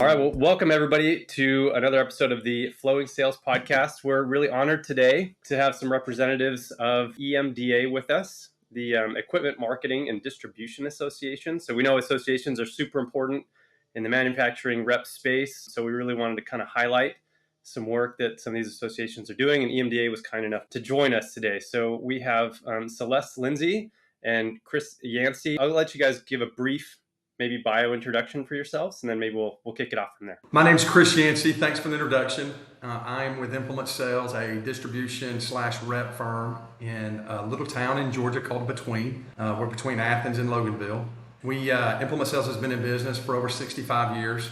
All right, well, welcome everybody to another episode of the Flowing Sales Podcast. We're really honored today to have some representatives of EMDA with us, the Equipment Marketing and Distribution Association. So we know associations are super important in the manufacturing rep space. So we really wanted to kind of highlight some work that some of these associations are doing, and EMDA was kind enough to join us today. So we have Celeste Lindsay and Chris Yancey. I'll let you guys give a brief maybe bio introduction for yourselves, and then maybe we'll kick it off from there. My name's Chris Yancey. Thanks for the introduction. I'm with Implement Sales, a distribution/rep firm in a little town in Georgia called Between. We're between Athens and Loganville. Implement Sales has been in business for over 65 years,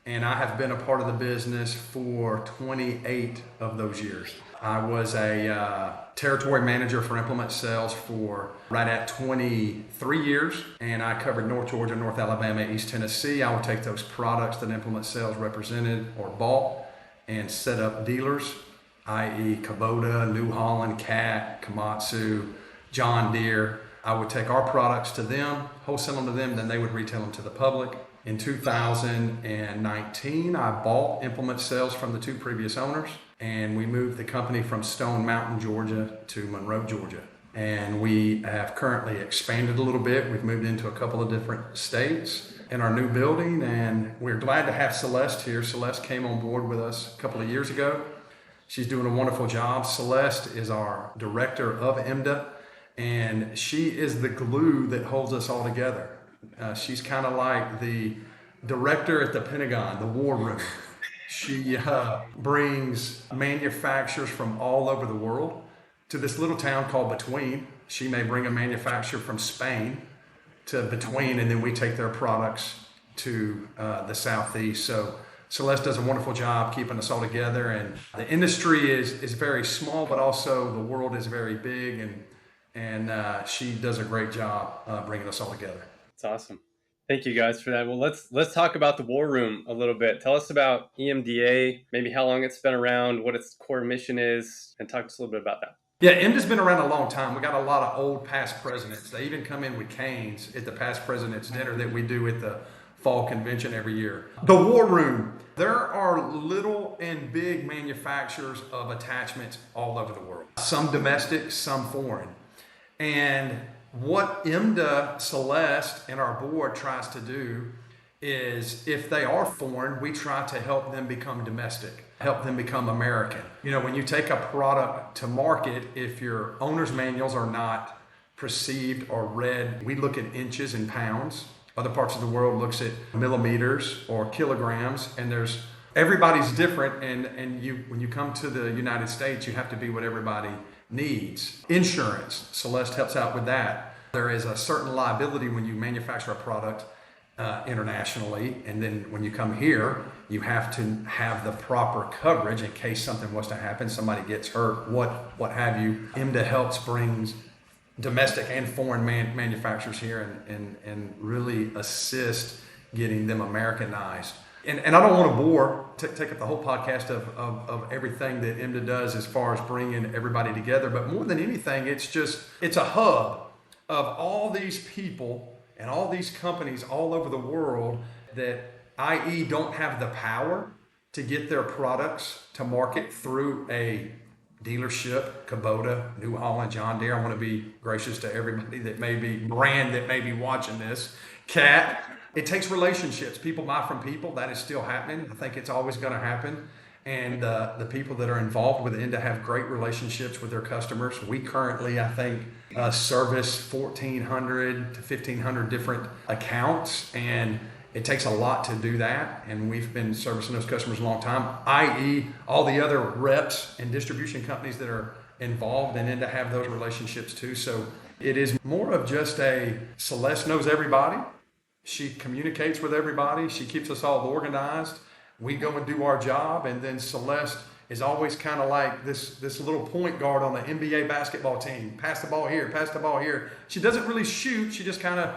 and I have been a part of the business for 28 of those years. I was a territory manager for Implement Sales for right at 23 years, and I covered North Georgia, North Alabama, East Tennessee. I would take those products that Implement Sales represented or bought and set up dealers, i.e. Kubota, New Holland, Cat, Komatsu, John Deere. I would take our products to them, wholesale them to them, then they would retail them to the public. In 2019, I bought Implement Sales from the two previous owners, and we moved the company from Stone Mountain, Georgia to Monroe, Georgia. And we have currently expanded a little bit. We've moved into a couple of different states in our new building, and we're glad to have Celeste here. Celeste came on board with us a couple of years ago. She's doing a wonderful job. Celeste is our director of EMDA, and she is the glue that holds us all together. She's kind of like the director at the Pentagon, the war room. She brings manufacturers from all over the world to this little town called Between. She may bring a manufacturer from Spain to Between, and then we take their products to the Southeast. So Celeste does a wonderful job keeping us all together, and the industry is very small, but also the world is very big, and she does a great job bringing us all together. That's awesome. Thank you guys for that. Well, let's talk about the War Room a little bit. Tell us about EMDA, maybe how long it's been around, what its core mission is, and talk to us a little bit about that. Yeah, EMDA's been around a long time. We got a lot of old past presidents. They even come in with canes at the past president's dinner that we do at the fall convention every year. The War Room. There are little and big manufacturers of attachments all over the world. Some domestic, some foreign. And what EMDA, Celeste, and our board tries to do is, if they are foreign, we try to help them become domestic, help them become American. You know, when you take a product to market, if your owner's manuals are not perceived or read, we look at inches and pounds. Other parts of the world looks at millimeters or kilograms, and everybody's different, and when you come to the United States, you have to be what everybody needs. Insurance, Celeste helps out with that. There is a certain liability when you manufacture a product internationally, and then when you come here, you have to have the proper coverage in case something was to happen, somebody gets hurt, what have you. EMDA helps brings domestic and foreign manufacturers here and really assist getting them Americanized. And I don't want to take up the whole podcast of everything that EMDA does as far as bringing everybody together, but more than anything, it's a hub of all these people and all these companies all over the world that, i.e., don't have the power to get their products to market through a dealership, Kubota, New Holland, John Deere. I want to be gracious to everybody that may be watching this. Cat. It takes relationships. People buy from people. That is still happening. I think it's always going to happen. And the people that are involved with EMDA have great relationships with their customers. We currently, I think, service 1,400 to 1,500 different accounts. And it takes a lot to do that. And we've been servicing those customers a long time, i.e. all the other reps and distribution companies that are involved in EMDA have those relationships too. So it is more of just Celeste knows everybody. She communicates with everybody. She keeps us all organized. We go and do our job, and then Celeste is always kind of like this little point guard on the NBA basketball team. Pass the ball here, pass the ball here. She doesn't really shoot. She just kind of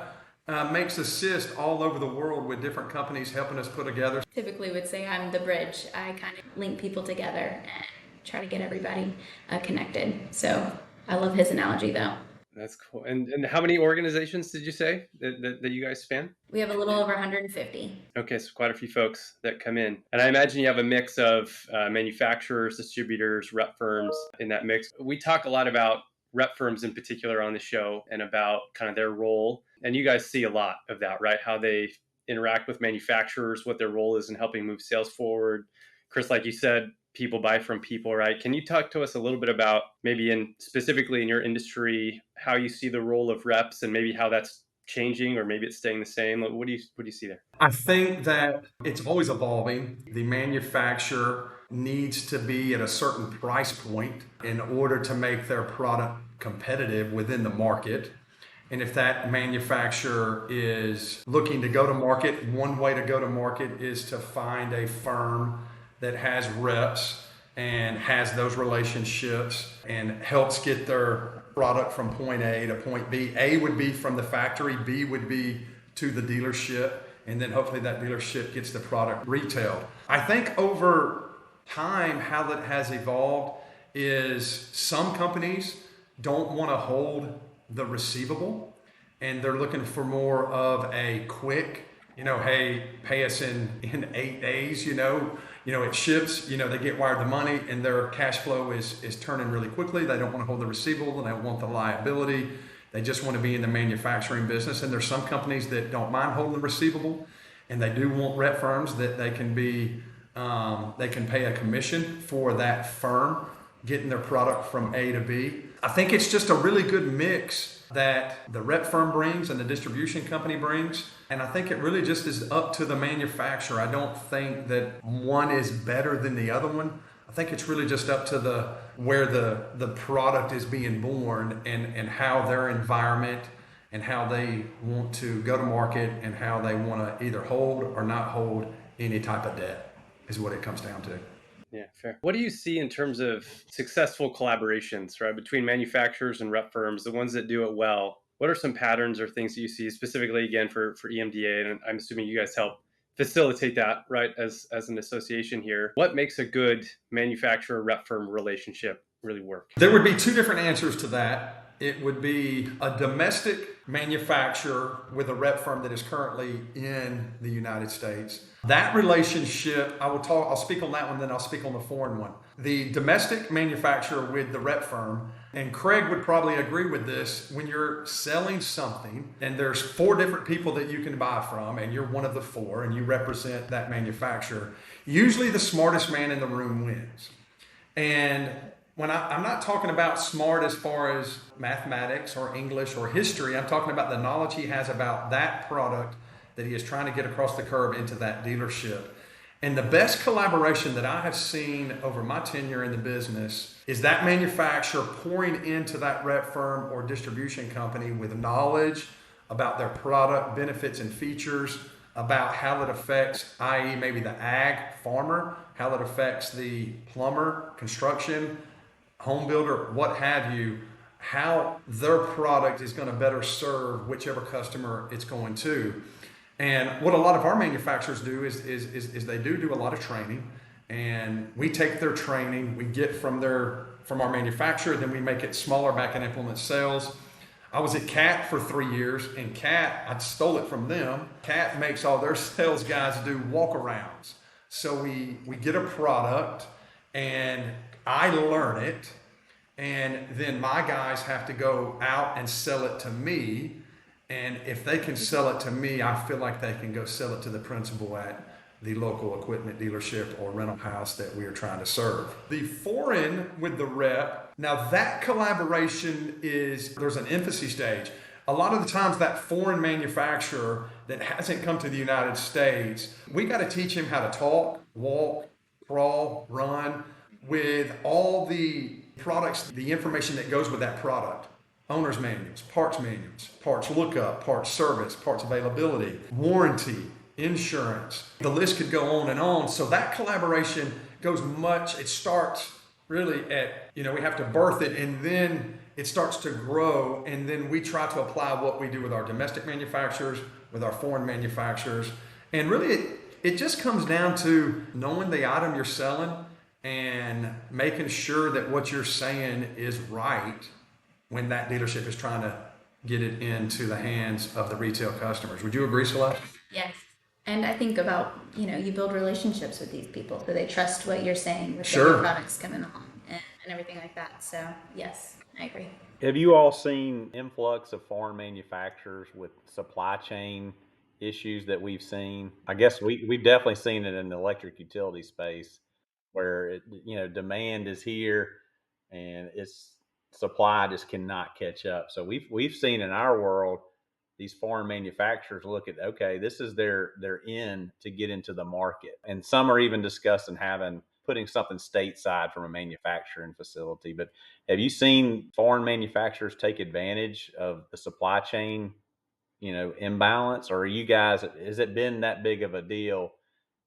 makes assists all over the world with different companies helping us put together. Typically would say I'm the bridge. I kind of link people together and try to get everybody connected. So I love his analogy though. That's cool. And how many organizations did you say that you guys span? We have a little over 150. Okay, so quite a few folks that come in. And I imagine you have a mix of manufacturers, distributors, rep firms in that mix. We talk a lot about rep firms in particular on the show and about kind of their role. And you guys see a lot of that, right? How they interact with manufacturers, what their role is in helping move sales forward. Chris, like you said, people buy from people, right? Can you talk to us a little bit about maybe specifically in your industry, how you see the role of reps and maybe how that's changing or maybe it's staying the same? What do you see there? I think that it's always evolving. The manufacturer needs to be at a certain price point in order to make their product competitive within the market. And if that manufacturer is looking to go to market, one way to go to market is to find a firm that has reps and has those relationships and helps get their product from point A to point B. A would be from the factory, B would be to the dealership, and then hopefully that dealership gets the product retailed. I think over time, how that has evolved is some companies don't want to hold the receivable and they're looking for more of a quick, hey, pay us in 8 days, it ships, they get wired the money and their cash flow is turning really quickly. They don't want to hold the receivable and they don't want the liability. They just want to be in the manufacturing business. And there's some companies that don't mind holding the receivable and they do want rep firms that they can pay a commission for that firm getting their product from A to B. I think it's just a really good mix that the rep firm brings and the distribution company brings. And I think it really just is up to the manufacturer. I don't think that one is better than the other one. I think it's really just up to where the product is being born and how their environment and how they want to go to market and how they want to either hold or not hold any type of debt is what it comes down to. Yeah, fair. What do you see in terms of successful collaborations, right, between manufacturers and rep firms, the ones that do it well? What are some patterns or things that you see specifically, again, for EMDA? And I'm assuming you guys help facilitate that, right, as an association here. What makes a good manufacturer rep firm relationship really work? There would be two different answers to that. It would be a domestic manufacturer with a rep firm that is currently in the United States. That relationship, I'll speak on that one, then I'll speak on the foreign one. The domestic manufacturer with the rep firm, and Craig would probably agree with this, when you're selling something and there's 4 different people that you can buy from and you're one of the 4 and you represent that manufacturer, usually the smartest man in the room wins. And when I'm not talking about smart as far as mathematics or English or history, I'm talking about the knowledge he has about that product that he is trying to get across the curb into that dealership. And the best collaboration that I have seen over my tenure in the business is that manufacturer pouring into that rep firm or distribution company with knowledge about their product, benefits and features, about how it affects, i.e. maybe the ag farmer, how it affects the plumber, construction, home builder, what have you, how their product is going to better serve whichever customer it's going to. And what a lot of our manufacturers do is they do a lot of training, and we take their training, we get from our manufacturer, then we make it smaller back in implement sales. I was at CAT for 3 years, and CAT, I stole it from them. CAT makes all their sales guys do walk-arounds. So we get a product, and I learn it, and then my guys have to go out and sell it to me. And if they can sell it to me, I feel like they can go sell it to the principal at the local equipment dealership or rental house that we are trying to serve. The foreign with the rep, now that collaboration there's an infancy stage. A lot of the times that foreign manufacturer that hasn't come to the United States, we got to teach him how to talk, walk, crawl, run with all the products, the information that goes with that product. Owner's manuals, parts lookup, parts service, parts availability, warranty, insurance. The list could go on and on. So that collaboration it starts really at, we have to birth it, and then it starts to grow, and then we try to apply what we do with our domestic manufacturers, with our foreign manufacturers. And really it just comes down to knowing the item you're selling and making sure that what you're saying is right when that dealership is trying to get it into the hands of the retail customers. Would you agree, Celeste? Yes. And I think about, you build relationships with these people so they trust what you're saying with the Sure. new products coming along and everything like that. So, yes, I agree. Have you all seen influx of foreign manufacturers with supply chain issues that we've seen? I guess we've definitely seen it in the electric utility space where demand is here and it's supply just cannot catch up. So we've seen in our world these foreign manufacturers look at, okay, this is their in to get into the market. And some are even discussing putting something stateside from a manufacturing facility. But have you seen foreign manufacturers take advantage of the supply chain, imbalance, or are you guys, has it been that big of a deal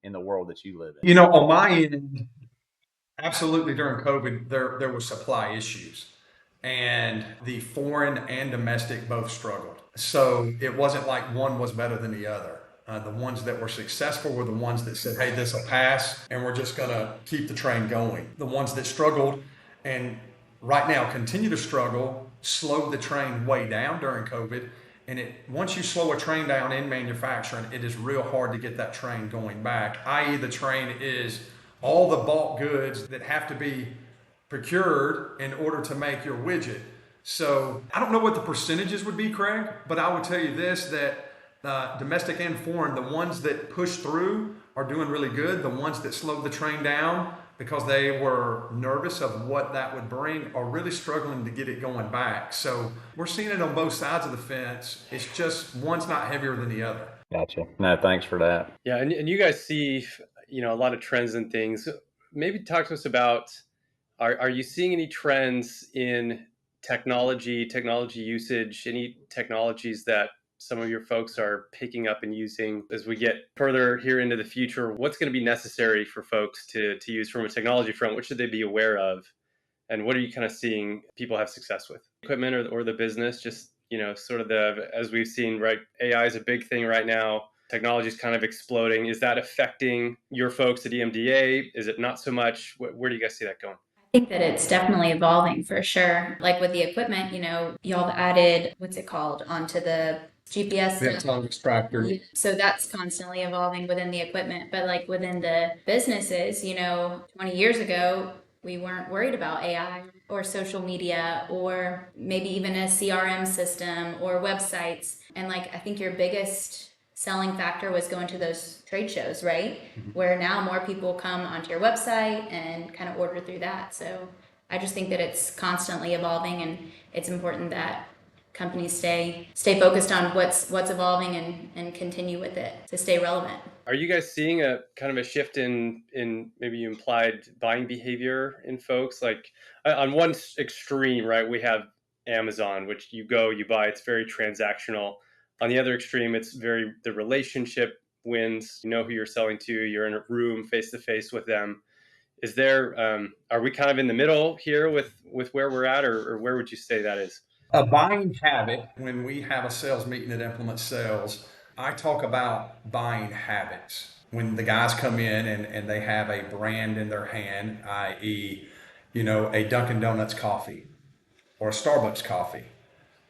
in the world that you live in? On my end, absolutely during COVID, there were supply issues. And the foreign and domestic both struggled. So it wasn't like one was better than the other. The ones that were successful were the ones that said, hey, this will pass, and we're just going to keep the train going. The ones that struggled and right now continue to struggle slowed the train way down during COVID. And once you slow a train down in manufacturing, it is real hard to get that train going back, i.e. the train is all the bulk goods that have to be procured in order to make your widget. So I don't know what the percentages would be, Craig, but I would tell you this, that domestic and foreign, the ones that push through are doing really good. The ones that slowed the train down because they were nervous of what that would bring are really struggling to get it going back. So we're seeing it on both sides of the fence. It's just one's not heavier than the other. Gotcha. No, thanks for that. Yeah, and you guys see, a lot of trends and things. Maybe talk to us about, are you seeing any trends in technology usage, any technologies that some of your folks are picking up and using as we get further here into the future? What's going to be necessary for folks to use from a technology front? What should they be aware of? And what are you kind of seeing people have success with? Equipment or the business, just, sort of as we've seen, right? AI is a big thing right now. Technology is kind of exploding. Is that affecting your folks at EMDA? Is it not so much? Where do you guys see that going? I think that it's definitely evolving for sure. Like with the equipment, y'all added, what's it called, onto the GPS. The autonomous tractor. So that's constantly evolving within the equipment. But like within the businesses, 20 years ago, we weren't worried about AI or social media or maybe even a CRM system or websites. And like, I think your biggest selling factor was going to those trade shows, right? Mm-hmm. Where now more people come onto your website and kind of order through that. So I just think that it's constantly evolving, and it's important that companies stay focused on what's evolving and continue with it to stay relevant. Are you guys seeing a kind of a shift in maybe you implied buying behavior in folks? Like on one extreme, right, we have Amazon, which you buy, it's very transactional. On the other extreme, it's the relationship wins. You know who you're selling to. You're in a room face to face with them. Is there? Are we kind of in the middle here with where we're at, or where would you say that is? A buying habit. When we have a sales meeting at Implement Sales, I talk about buying habits. When the guys come in and they have a brand in their hand, i.e., a Dunkin' Donuts coffee or a Starbucks coffee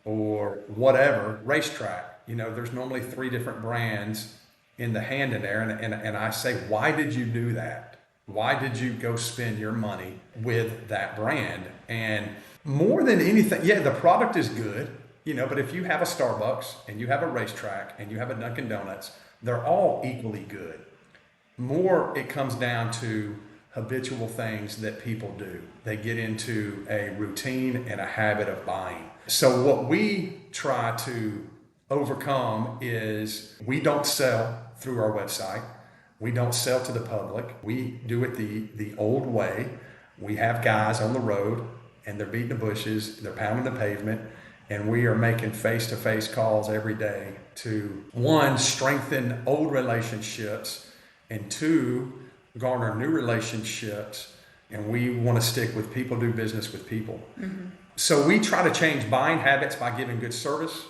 or whatever, racetrack. There's normally 3 different brands in the hand in there. And I say, why did you do that? Why did you go spend your money with that brand? And more than anything, yeah, the product is good, but if you have a Starbucks and you have a racetrack and you have a Dunkin' Donuts, they're all equally good. More, it comes down to habitual things that people do. They get into a routine and a habit of buying. So what we try to overcome is we don't sell through our website. We don't sell to the public. We do it the old way. We have guys on the road and they're beating the bushes, they're pounding the pavement, and we are making face-to-face calls every day to, 1, strengthen old relationships, and 2, garner new relationships. And we want to stick with people, do business with people. Mm-hmm. So we try to change buying habits by giving good service,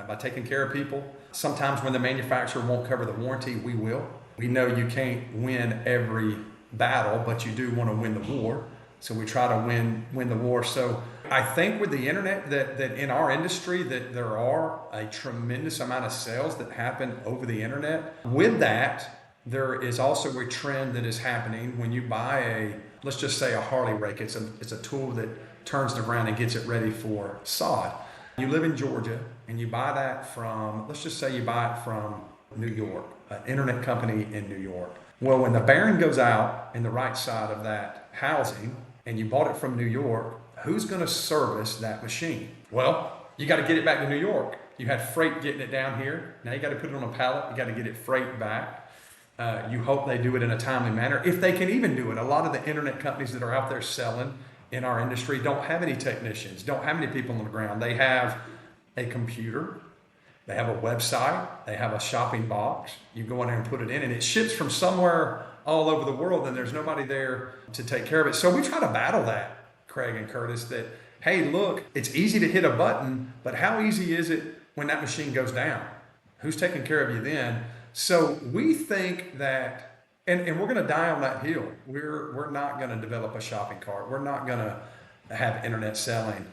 by taking care of people. Sometimes when the manufacturer won't cover the warranty, we will. We know you can't win every battle, but you do want to win the war. So we try to win the war. So I think with the internet that in our industry that there are a tremendous amount of sales that happen over the internet. With that, there is also a trend that is happening when you buy let's just say a Harley rake. It's a tool that turns the ground and gets it ready for sod. You live in Georgia and you buy that from, let's just say you buy it from New York, an internet company in New York. Well, when the bearing goes out in the right side of that housing and you bought it from New York, who's going to service that machine? Well, you got to get it back to New York. You had freight getting it down here. Now you got to put it on a pallet. You got to get it freight back. You hope they do it in a timely manner. If they can even do it, a lot of the internet companies that are out there selling in our industry don't have any technicians, don't have any people on the ground. They have a computer, they have a website, they have a shopping box. You go in there and put it in, and it ships from somewhere all over the world, and there's nobody there to take care of it. So we try to battle that, Craig and Curtis, that, hey, look, it's easy to hit a button, but how easy is it when that machine goes down? Who's taking care of you then? So we think that, and we're going to die on that hill. We're not going to develop a shopping cart. We're not going to have internet selling.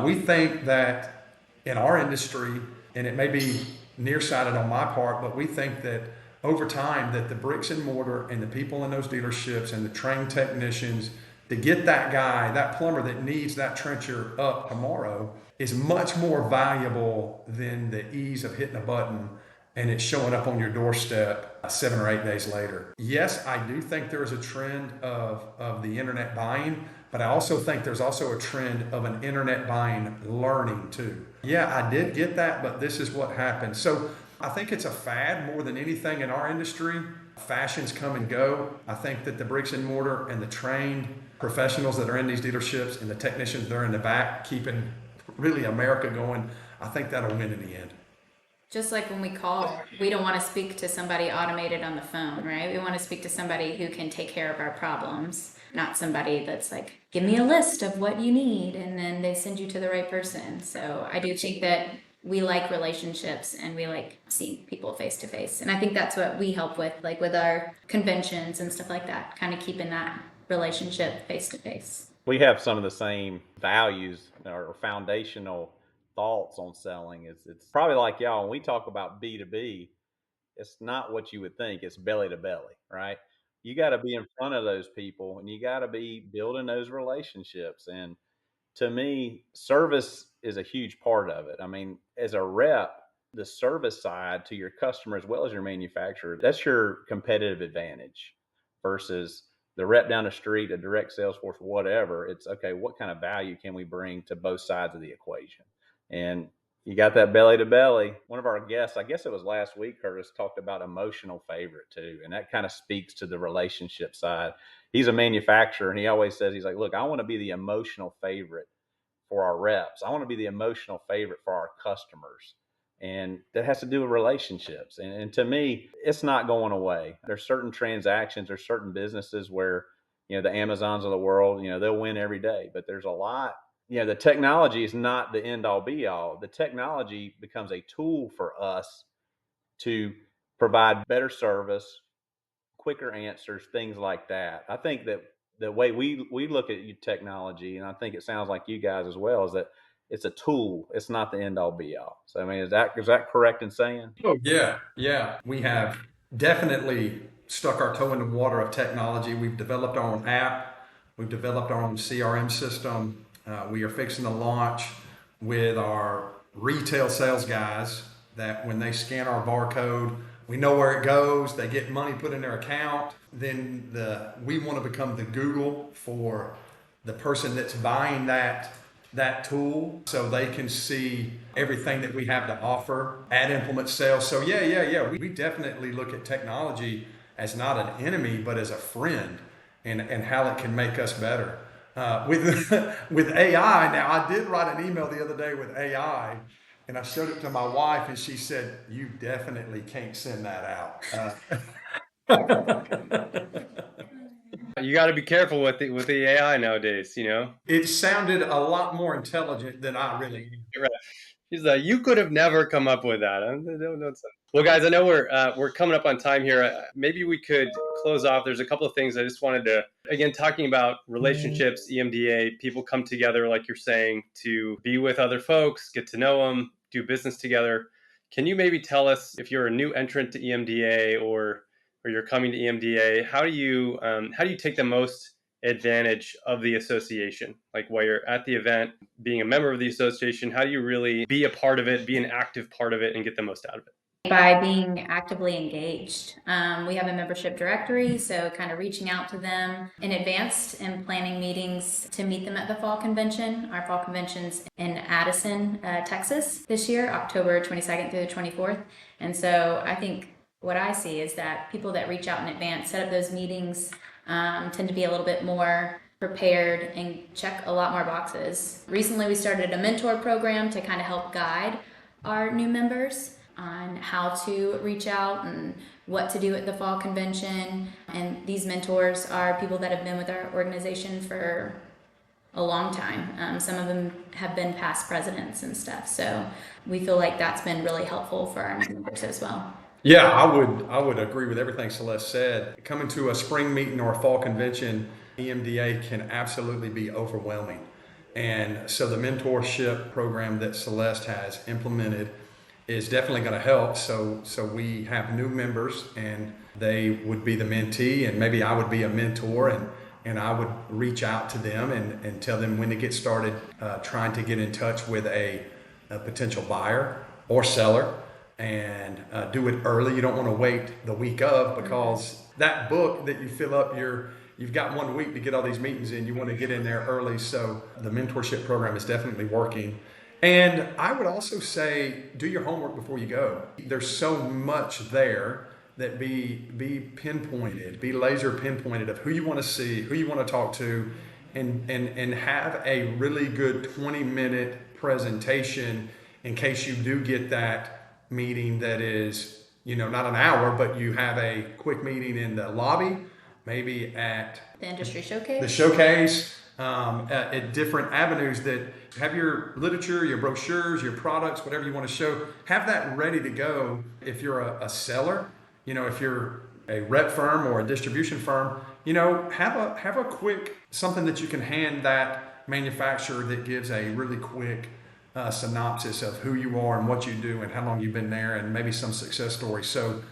We think that in our industry, and it may be nearsighted on my part, but we think that over time that the bricks and mortar and the people in those dealerships and the trained technicians to get that guy, that plumber that needs that trencher up tomorrow is much more valuable than the ease of hitting a button and it's showing up on your doorstep 7 or 8 days later. Yes, I do think there is a trend of the internet buying, but I also think there's also a trend of an internet buying learning too. Yeah, I did get that, but this is what happened. So I think it's a fad more than anything in our industry. Fashions come and go. I think that the bricks and mortar and the trained professionals that are in these dealerships and the technicians that are in the back keeping really America going, I think that'll win in the end. Just like when we call, we don't want to speak to somebody automated on the phone, right? We want to speak to somebody who can take care of our problems, not somebody that's like, give me a list of what you need, and then they send you to the right person. So I do think that we like relationships and we like seeing people face to face. And I think that's what we help with, like with our conventions and stuff like that, kind of keeping that relationship face to face. We have some of the same values or foundational thoughts on selling. It's probably like y'all, when we talk about B2B, it's not what you would think. It's belly to belly, right? You got to be in front of those people and you got to be building those relationships. And to me, service is a huge part of it. I mean, as a rep, the service side to your customer as well as your manufacturer, that's your competitive advantage versus the rep down the street, a direct sales force, whatever. It's okay, what kind of value can we bring to both sides of the equation? And you got that belly to belly. One of our guests, I guess it was last week, Curtis, talked about emotional favorite too. And that kind of speaks to the relationship side. He's a manufacturer and he always says, he's like, look, I want to be the emotional favorite for our reps. I want to be the emotional favorite for our customers. And that has to do with relationships. And to me, it's not going away. There's certain transactions or certain businesses where, the Amazons of the world, they'll win every day. But there's a lot, the technology is not the end all be all. The technology becomes a tool for us to provide better service, quicker answers, things like that. I think that the way we look at technology, and I think it sounds like you guys as well, is that it's a tool. It's not the end all be all. So I mean, is that correct in saying? Oh, yeah, yeah. We have definitely stuck our toe in the water of technology. We've developed our own app. We've developed our own CRM system. We are fixing to launch with our retail sales guys that when they scan our barcode, we know where it goes. They get money put in their account. Then we want to become the Google for the person that's buying that tool so they can see everything that we have to offer at Implement Sales. So yeah. We definitely look at technology as not an enemy, but as a friend and how it can make us better. With AI, now I did write an email the other day with AI and I showed it to my wife and she said, you definitely can't send that out. You got to be careful with the AI nowadays. It sounded a lot more intelligent than I really am. Right. She's like, you could have never come up with that. I don't know. Well, guys, I know we're coming up on time here. Maybe we could close off. There's a couple of things I just wanted to, again, talking about relationships, EMDA, people come together, like you're saying, to be with other folks, get to know them, do business together. Can you maybe tell us, if you're a new entrant to EMDA or you're coming to EMDA, how do you take the most advantage of the association? Like while you're at the event, being a member of the association, how do you really be a part of it, be an active part of it, and get the most out of it? By being actively engaged. We have a membership directory, so kind of reaching out to them in advance and planning meetings to meet them at the fall convention. Our fall convention's in Addison, Texas this year, October 22nd through the 24th. And so I think what I see is that people that reach out in advance, set up those meetings, tend to be a little bit more prepared and check a lot more boxes. Recently, we started a mentor program to kind of help guide our new members on how to reach out and what to do at the fall convention. And these mentors are people that have been with our organization for a long time. Some of them have been past presidents and stuff. So we feel like that's been really helpful for our members as well. Yeah, I would agree with everything Celeste said. Coming to a spring meeting or a fall convention, EMDA can absolutely be overwhelming. And so the mentorship program that Celeste has implemented is definitely going to help. So we have new members and they would be the mentee, and maybe I would be a mentor, and I would reach out to them and tell them when to get started trying to get in touch with a potential buyer or seller, and do it early. You don't want to wait the week of, because that book that you fill up you've got 1 week to get all these meetings in. You want to get in there early. So the mentorship program is definitely working. And I would also say, do your homework before you go. There's so much there that be pinpointed, be laser pinpointed of who you want to see, who you want to talk to, and have a really good 20-minute presentation in case you do get that meeting that is, not an hour, but you have a quick meeting in the lobby, maybe at The industry showcase. the showcase, at different avenues, that have your literature, your brochures, your products, whatever you want to show, have that ready to go. If you're a seller, if you're a rep firm or a distribution firm, have a quick something that you can hand that manufacturer that gives a really quick synopsis of who you are and what you do and how long you've been there, and maybe some success stories. So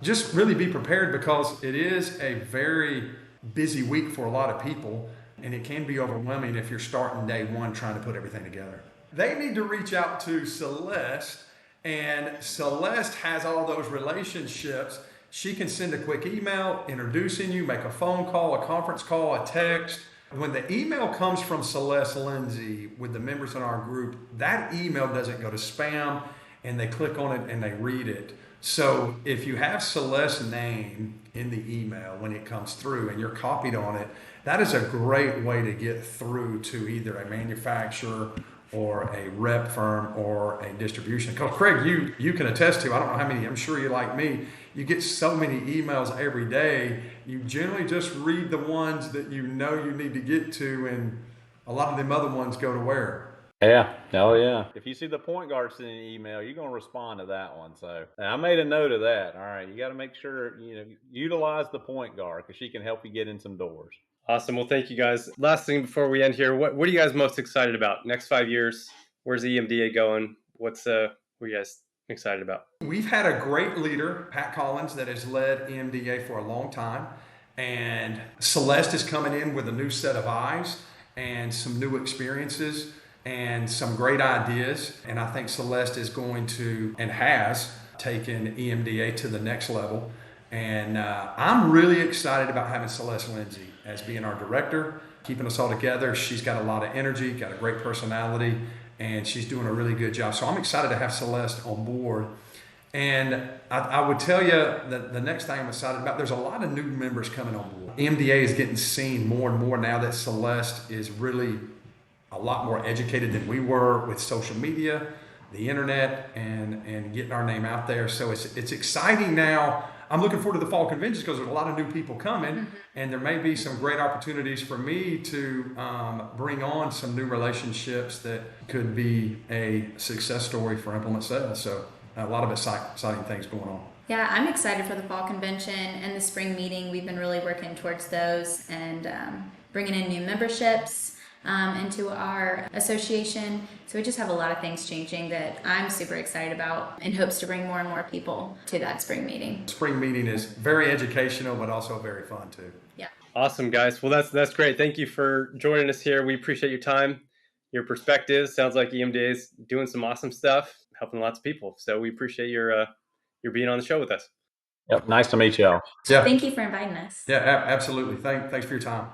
just really be prepared, because it is a very busy week for a lot of people, and it can be overwhelming if you're starting day one trying to put everything together. They need to reach out to Celeste, and Celeste has all those relationships. She can send a quick email introducing you, make a phone call, a conference call, a text. When the email comes from Celeste Lindsay with the members in our group, that email doesn't go to spam, and they click on it and they read it. So if you have Celeste's name in the email when it comes through and you're copied on it, that is a great way to get through to either a manufacturer or a rep firm or a distribution. Because Craig, you can attest to, I don't know how many, I'm sure you're like me, you get so many emails every day, you generally just read the ones that you need to get to, and a lot of them other ones go to where? Yeah. Oh, yeah. If you see the point guard sending an email, you're going to respond to that one. So I made a note of that. All right. You got to make sure, utilize the point guard, because she can help you get in some doors. Awesome. Well, thank you guys. Last thing before we end here, what are you guys most excited about? Next 5 years, where's the EMDA going? What are you guys excited about? We've had a great leader, Pat Collins, that has led EMDA for a long time. And Celeste is coming in with a new set of eyes and some new experiences and some great ideas. And I think Celeste is going to, and has taken EMDA to the next level. And I'm really excited about having Celeste Lindsay as being our director, keeping us all together. She's got a lot of energy, got a great personality, and she's doing a really good job. So I'm excited to have Celeste on board. And I would tell you that the next thing I'm excited about, there's a lot of new members coming on board. EMDA is getting seen more and more now that Celeste is really a lot more educated than we were with social media, the internet, and getting our name out there. So it's exciting now. I'm looking forward to the fall conventions because there's a lot of new people coming, and there may be some great opportunities for me to bring on some new relationships that could be a success story for Implement Sales. So a lot of exciting things going on. Yeah, I'm excited for the fall convention and the spring meeting. We've been really working towards those and bringing in new memberships into our association. So we just have a lot of things changing that I'm super excited about and hopes to bring more and more people to that spring meeting. Spring meeting is very educational, but also very fun too. Yeah. Awesome, guys. Well, that's great. Thank you for joining us here. We appreciate your time, your perspectives. Sounds like EMDA is doing some awesome stuff, helping lots of people. So we appreciate your being on the show with us. Yep. Nice to meet y'all. Yeah. Thank you for inviting us. Yeah, absolutely. Thanks for your time.